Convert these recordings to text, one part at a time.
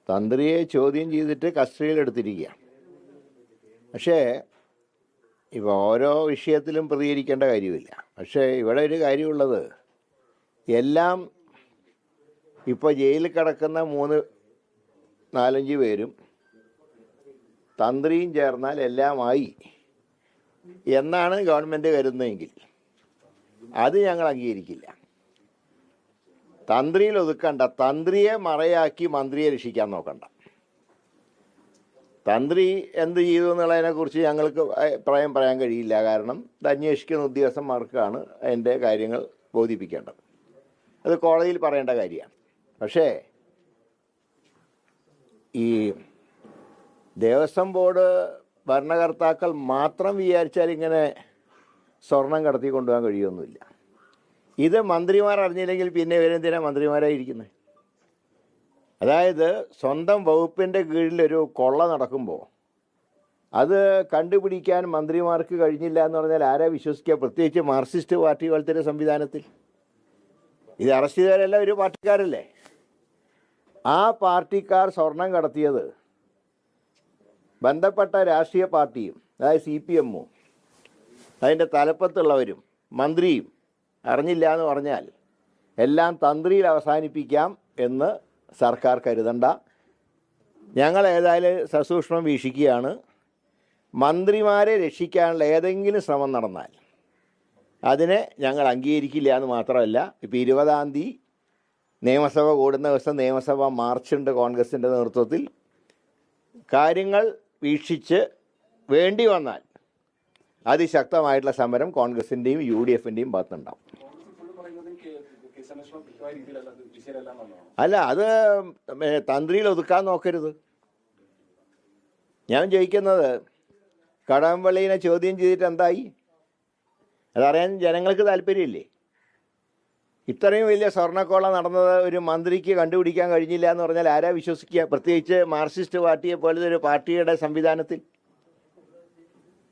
തന്ത്രിയെ ചോദ്യം ചെയ്തിട്ട് കസ്റ്റഡിയിലെടുത്തിരിക്കുക. പക്ഷേ ഇപ്പോൾ ഓരോ വിഷയത്തിലും പ്രതികരിക്കേണ്ട കാര്യമില്ല. പക്ഷേ ഇവിടെ ഒരു കാര്യമുള്ളത്, എല്ലാം ഇപ്പോൾ ജയിലിൽ കിടക്കുന്ന 3-4-5 പേരും തന്ത്രിയും ചേർന്നാൽ എല്ലാമായി എന്നാണ് ഗവൺമെൻറ് കരുതുന്നതെങ്കിൽ അത് ഞങ്ങൾ അംഗീകരിക്കില്ല. തന്ത്രിയിൽ ഒതുക്കണ്ട, തന്ത്രിയെ മറയാക്കി മന്ത്രിയെ രക്ഷിക്കാൻ നോക്കണ്ട. തന്ത്രി എന്ത് ചെയ്തു എന്നുള്ളതിനെക്കുറിച്ച് ഞങ്ങൾക്ക് അഭിപ്രായം പറയാൻ കഴിയില്ല. കാരണം ഇത് അന്വേഷിക്കുന്ന ഉദ്യോഗസ്ഥന്മാർക്കാണ് അതിൻ്റെ കാര്യങ്ങൾ ബോധിപ്പിക്കേണ്ടത്. അത് കോടതിയിൽ പറയേണ്ട കാര്യമാണ്. പക്ഷേ ഈ ദേവസ്വം ബോർഡ് ഭരണകർത്താക്കൾ മാത്രം വിചാരിച്ചാൽ ഇങ്ങനെ സ്വർണം കടത്തി കൊണ്ടുപോകാൻ കഴിയുമൊന്നുമില്ല. ഇത് മന്ത്രിമാർ അറിഞ്ഞില്ലെങ്കിൽ പിന്നെ ഇവരെന്തിനാണ് മന്ത്രിമാരായിരിക്കുന്നത്? അതായത് സ്വന്തം വകുപ്പിൻ്റെ കീഴിലൊരു കൊള്ള നടക്കുമ്പോൾ അത് കണ്ടുപിടിക്കാൻ മന്ത്രിമാർക്ക് കഴിഞ്ഞില്ല എന്ന് പറഞ്ഞാൽ ആരാ വിശ്വസിക്കുക? പ്രത്യേകിച്ച് മാർക്സിസ്റ്റ് പാർട്ടി പോലത്തെ ഒരു സംവിധാനത്തിൽ. ഇത് അറസ്റ്റ് ചെയ്തവരെല്ലാം ഒരു പാർട്ടിക്കാരല്ലേ? ആ പാർട്ടിക്കാർ സ്വർണം കടത്തിയത് ബന്ധപ്പെട്ട രാഷ്ട്രീയ പാർട്ടിയും, അതായത് CPM-ഉം അതിൻ്റെ തലപ്പത്തുള്ളവരും മന്ത്രിയും അറിഞ്ഞില്ല എന്ന് പറഞ്ഞാൽ എല്ലാം തന്ത്രിയിൽ അവസാനിപ്പിക്കാം എന്ന് സർക്കാർ കരുതണ്ട. ഞങ്ങൾ ഏതായാലും സസൂക്ഷ്മം വീക്ഷിക്കുകയാണ്. മന്ത്രിമാരെ രക്ഷിക്കാനുള്ള ഏതെങ്കിലും ശ്രമം നടന്നാൽ അതിനെ ഞങ്ങൾ അംഗീകരിക്കില്ല എന്ന് മാത്രമല്ല, ഇപ്പോൾ 20-ാം തീയതി നിയമസഭ കൂടുന്ന ദിവസം നിയമസഭ മാർച്ചുണ്ട് കോൺഗ്രസിൻ്റെ നേതൃത്വത്തിൽ. കാര്യങ്ങൾ വീക്ഷിച്ച് വേണ്ടി വന്നാൽ അതിശക്തമായിട്ടുള്ള സമരം കോൺഗ്രസിൻ്റെയും UDF-ൻ്റെയും ഭാഗത്തുണ്ടാവും. അല്ല, അത് തന്ത്രിയിൽ ഒതുക്കാൻ നോക്കരുത്. ഞാൻ ചോദിക്കുന്നത്, കടകംപള്ളിനെ ചോദ്യം ചെയ്തിട്ട് എന്തായി? അതറിയാൻ ജനങ്ങൾക്ക് താല്പര്യമില്ലേ? ഇത്രയും വലിയ സ്വർണ്ണക്കൊള്ള നടന്നത് ഒരു മന്ത്രിക്ക് കണ്ടുപിടിക്കാൻ കഴിഞ്ഞില്ല എന്ന് പറഞ്ഞാൽ ആരാ വിശ്വസിക്കുക? പ്രത്യേകിച്ച് മാർക്സിസ്റ്റ് പാർട്ടിയെ പോലത്തെ ഒരു പാർട്ടിയുടെ സംവിധാനത്തിൽ.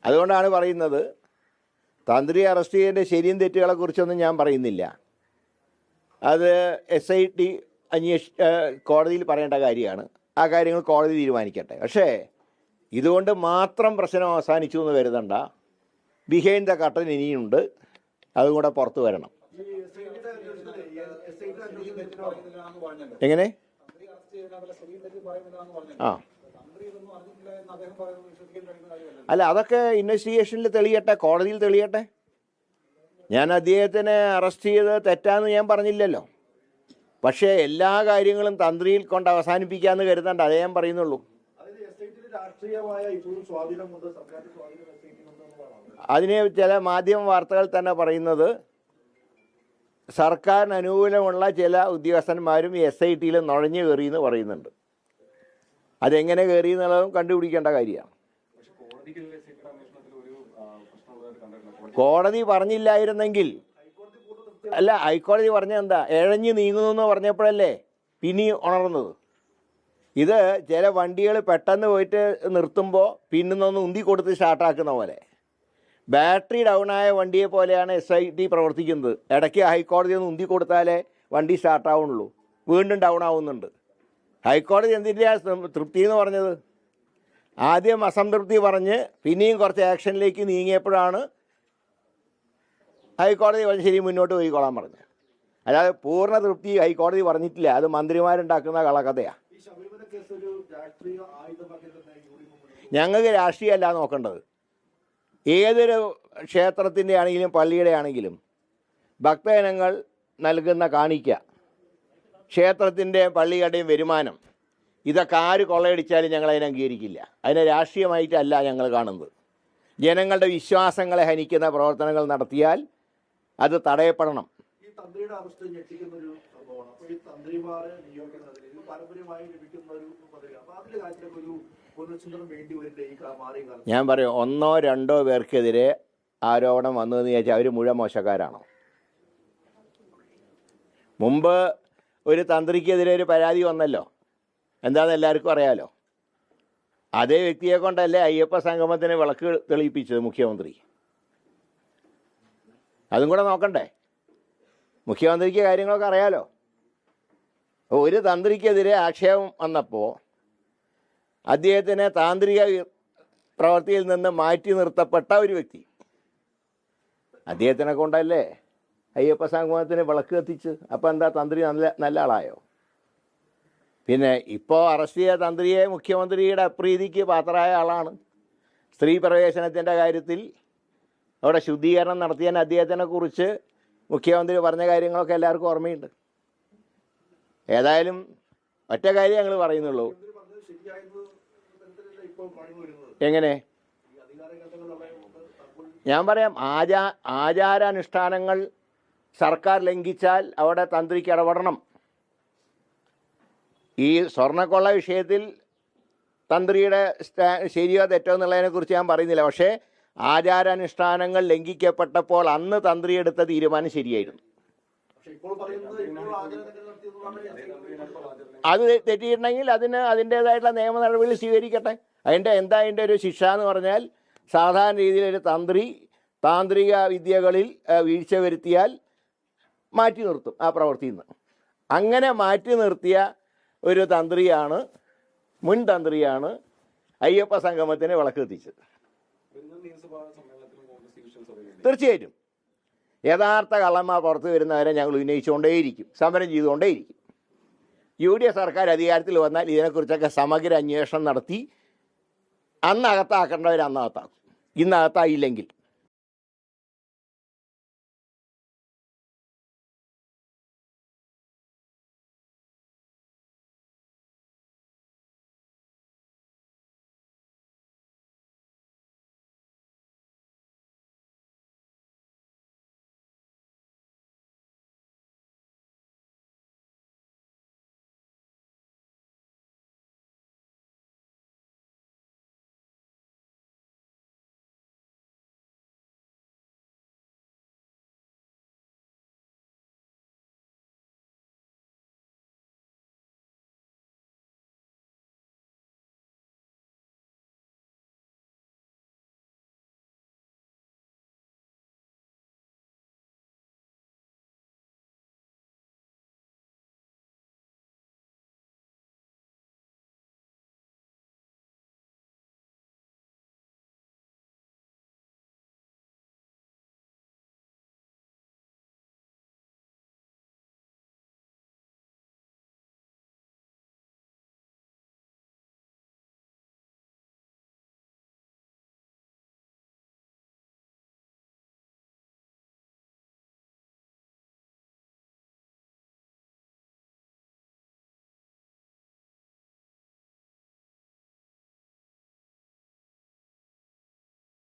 അതുകൊണ്ടാണ് പറയുന്നത്, തന്ത്രി അറസ്റ്റ് ചെയ്തതിൻ്റെ ശരിയും തെറ്റുകളെ കുറിച്ചൊന്നും ഞാൻ പറയുന്നില്ല. അത് SIT കോടതിയിൽ പറയേണ്ട കാര്യമാണ്. ആ കാര്യങ്ങൾ കോടതി തീരുമാനിക്കട്ടെ. പക്ഷേ ഇതുകൊണ്ട് മാത്രം പ്രശ്നം അവസാനിച്ചു എന്ന് കരുതണ്ട. ബിഹൈൻഡ് ദ കർട്ടൻ ഇനിയുണ്ട്, അതും കൂടെ പുറത്തു വരണം. എങ്ങനെ? അല്ല, അതൊക്കെ ഇൻവെസ്റ്റിഗേഷനിൽ തെളിയട്ടെ, കോടതിയിൽ തെളിയട്ടെ. ഞാൻ അദ്ദേഹത്തിനെ അറസ്റ്റ് ചെയ്ത് തെറ്റാന്ന് ഞാൻ പറഞ്ഞില്ലല്ലോ. പക്ഷേ എല്ലാ കാര്യങ്ങളും തന്ത്രിയിൽ കൊണ്ട് അവസാനിപ്പിക്കാമെന്ന് കരുതണ്ട, അതേ ഞാൻ പറയുന്നുള്ളൂ. അതിന് ചില മാധ്യമ വാർത്തകൾ തന്നെ പറയുന്നത് സർക്കാരിന് അനുകൂലമുള്ള ചില ഉദ്യോഗസ്ഥന്മാരും SIT-യിൽ നുഴഞ്ഞു കയറിയെന്ന് പറയുന്നുണ്ട്. അതെങ്ങനെ കയറി എന്നുള്ളതും കണ്ടുപിടിക്കേണ്ട കാര്യമാണ്. കോടതി പറഞ്ഞില്ലായിരുന്നെങ്കിൽ, അല്ല, ഹൈക്കോടതി പറഞ്ഞെന്താ, ഇഴഞ്ഞു നീങ്ങുന്നു എന്ന് പറഞ്ഞപ്പോഴല്ലേ പിന്നെയും ഉണർന്നത്. ഇത് ചില വണ്ടികൾ പെട്ടെന്ന് പോയിട്ട് നിർത്തുമ്പോൾ പിന്നൊന്ന് ഉന്തി കൊടുത്ത് സ്റ്റാർട്ടാക്കുന്ന പോലെ, ബാറ്ററി ഡൗണായ വണ്ടിയെ പോലെയാണ് SIT പ്രവർത്തിക്കുന്നത്. ഇടയ്ക്ക് ഹൈക്കോടതി ഒന്ന് ഉന്തി കൊടുത്താലേ വണ്ടി സ്റ്റാർട്ടാവുന്നുള്ളൂ, വീണ്ടും ഡൗൺ ആവുന്നുണ്ട്. ഹൈക്കോടതി എന്തിൻ്റെയാണ് തൃപ്തി എന്ന് പറഞ്ഞത്? ആദ്യം അസംതൃപ്തി പറഞ്ഞ് പിന്നെയും കുറച്ച് ആക്ഷനിലേക്ക് നീങ്ങിയപ്പോഴാണ് ഹൈക്കോടതി ശരി മുന്നോട്ട് പോയിക്കോളാൻ പറഞ്ഞത്. അല്ലാതെ പൂർണ്ണ തൃപ്തി ഹൈക്കോടതി പറഞ്ഞിട്ടില്ല. അത് മന്ത്രിമാരുണ്ടാക്കുന്ന കളക്കഥയാണ്. ഞങ്ങൾക്ക് രാഷ്ട്രീയമല്ല നോക്കേണ്ടത്. ഏതൊരു ക്ഷേത്രത്തിൻ്റെ ആണെങ്കിലും പള്ളിയുടെ ആണെങ്കിലും ഭക്തജനങ്ങൾ നൽകുന്ന കാണിക്ക, ക്ഷേത്രത്തിൻ്റെ പള്ളിയുടെയും വരുമാനം, ഇതൊക്കെ ആര് കൊള്ളയടിച്ചാലും ഞങ്ങൾ അതിനെ അംഗീകരിക്കില്ല. അതിനെ രാഷ്ട്രീയമായിട്ടല്ല ഞങ്ങൾ കാണുന്നത്. ജനങ്ങളുടെ വിശ്വാസങ്ങളെ ഹനിക്കുന്ന പ്രവർത്തനങ്ങൾ നടത്തിയാൽ അത് തടയപ്പെടണം. ഈ തന്ത്രിയുടെ അറസ്റ്റ് ഞെട്ടിക്കുന്ന ഒരു സംഭവമാണ്. അപ്പോൾ ഈ തന്ത്രിമാരെ നിയോഗിക്കുന്നതിൽ പാരമ്പര്യമായി ലഭിക്കുന്ന ഒരു പദവി, അപ്പോൾ അതിന്റെ കാര്യത്തിലൊക്കെ ഒരു പുനർചിന്തനം വേണ്ടി വരില്ലേ ഈ മാറിയ കാലം? ഞാൻ പറയും, 1-2 പേർക്കെതിരെ ആരോപണം വന്നതെന്ന് ചോദിച്ചാൽ അവർ മുഴുവൻ മോശക്കാരാണോ? മുമ്പ് ഒരു തന്ത്രിക്കെതിരെ ഒരു പരാതി വന്നല്ലോ, എന്താണെന്ന് എല്ലാവർക്കും അറിയാലോ. അതേ വ്യക്തിയെ കൊണ്ടല്ലേ അയ്യപ്പ സംഗമത്തിന് വിളക്ക് തെളിയിപ്പിച്ചത് മുഖ്യമന്ത്രി. അതും കൂടെ നോക്കണ്ടേ? മുഖ്യമന്ത്രിക്ക് കാര്യങ്ങളൊക്കെ അറിയാലോ. ഒരു തന്ത്രിക്കെതിരെ ആക്ഷേപം വന്നപ്പോൾ അദ്ദേഹത്തിനെ താന്ത്രിക പ്രവൃത്തിയിൽ നിന്ന് മാറ്റി നിർത്തപ്പെട്ട ഒരു വ്യക്തി, അദ്ദേഹത്തിനെ കൊണ്ടല്ലേ അയ്യപ്പ സംഗമത്തിന് വിളക്ക് കത്തിച്ച്. അപ്പം എന്താ തന്ത്രി നല്ല ആളായോ? പിന്നെ ഇപ്പോൾ അറസ്റ്റ് ചെയ്ത തന്ത്രിയെ മുഖ്യമന്ത്രിയുടെ അപ്രീതിക്ക് പാത്രമായ ആളാണ്. സ്ത്രീ പ്രവേശനത്തിൻ്റെ കാര്യത്തിൽ അവിടെ ശുദ്ധീകരണം നടത്തിയാൽ അദ്ദേഹത്തിനെ കുറിച്ച് മുഖ്യമന്ത്രി പറഞ്ഞ കാര്യങ്ങളൊക്കെ എല്ലാവർക്കും ഓർമ്മയുണ്ട്. ഏതായാലും ഒറ്റ കാര്യം ഞങ്ങൾ പറയുന്നുള്ളൂ. എങ്ങനെ? ഞാൻ പറയാം, ആചാരാനുഷ്ഠാനങ്ങൾ സർക്കാർ ലംഘിച്ചാൽ അവിടെ തന്ത്രിക്ക് ഇടപെടണം. ഈ സ്വർണ്ണക്കൊള്ള വിഷയത്തിൽ തന്ത്രിയുടെ ശരിയോ തെറ്റോ എന്നുള്ളതിനെക്കുറിച്ച് ഞാൻ പറയുന്നില്ല. പക്ഷേ ആചാരാനുഷ്ഠാനങ്ങൾ ലംഘിക്കപ്പെട്ടപ്പോൾ അന്ന് തന്ത്രി എടുത്ത തീരുമാനം ശരിയായിരുന്നു. അത് തെറ്റിയിട്ടുണ്ടെങ്കിൽ അതിൻ്റേതായിട്ടുള്ള നിയമ നടപടികൾ സ്വീകരിക്കട്ടെ. അതിൻ്റെ ഒരു ശിക്ഷ എന്ന് പറഞ്ഞാൽ സാധാരണ രീതിയിലൊരു താന്ത്രിക വിദ്യകളിൽ വീഴ്ച വരുത്തിയാൽ മാറ്റി നിർത്തും ആ പ്രവൃത്തിയിൽ നിന്ന്. അങ്ങനെ മാറ്റി നിർത്തിയ ഒരു തന്ത്രിയാണ്, മുൻ തന്ത്രിയാണ് അയ്യപ്പ സംഗമത്തിന് വിളക്ക് കത്തിച്ചത്. തീർച്ചയായിട്ടും യഥാർത്ഥ കള്ളന്മാർ പുറത്തു വരുന്നവരെ ഞങ്ങൾ ഉന്നയിച്ചുകൊണ്ടേയിരിക്കും, സമരം ചെയ്തുകൊണ്ടേയിരിക്കും. UDF സർക്കാർ അധികാരത്തിൽ വന്നാൽ ഇതിനെക്കുറിച്ചൊക്കെ സമഗ്ര അന്വേഷണം നടത്തി അന്നകത്താക്കേണ്ടവർ അന്നകത്താക്കും. ഇന്നകത്തായില്ലെങ്കിൽ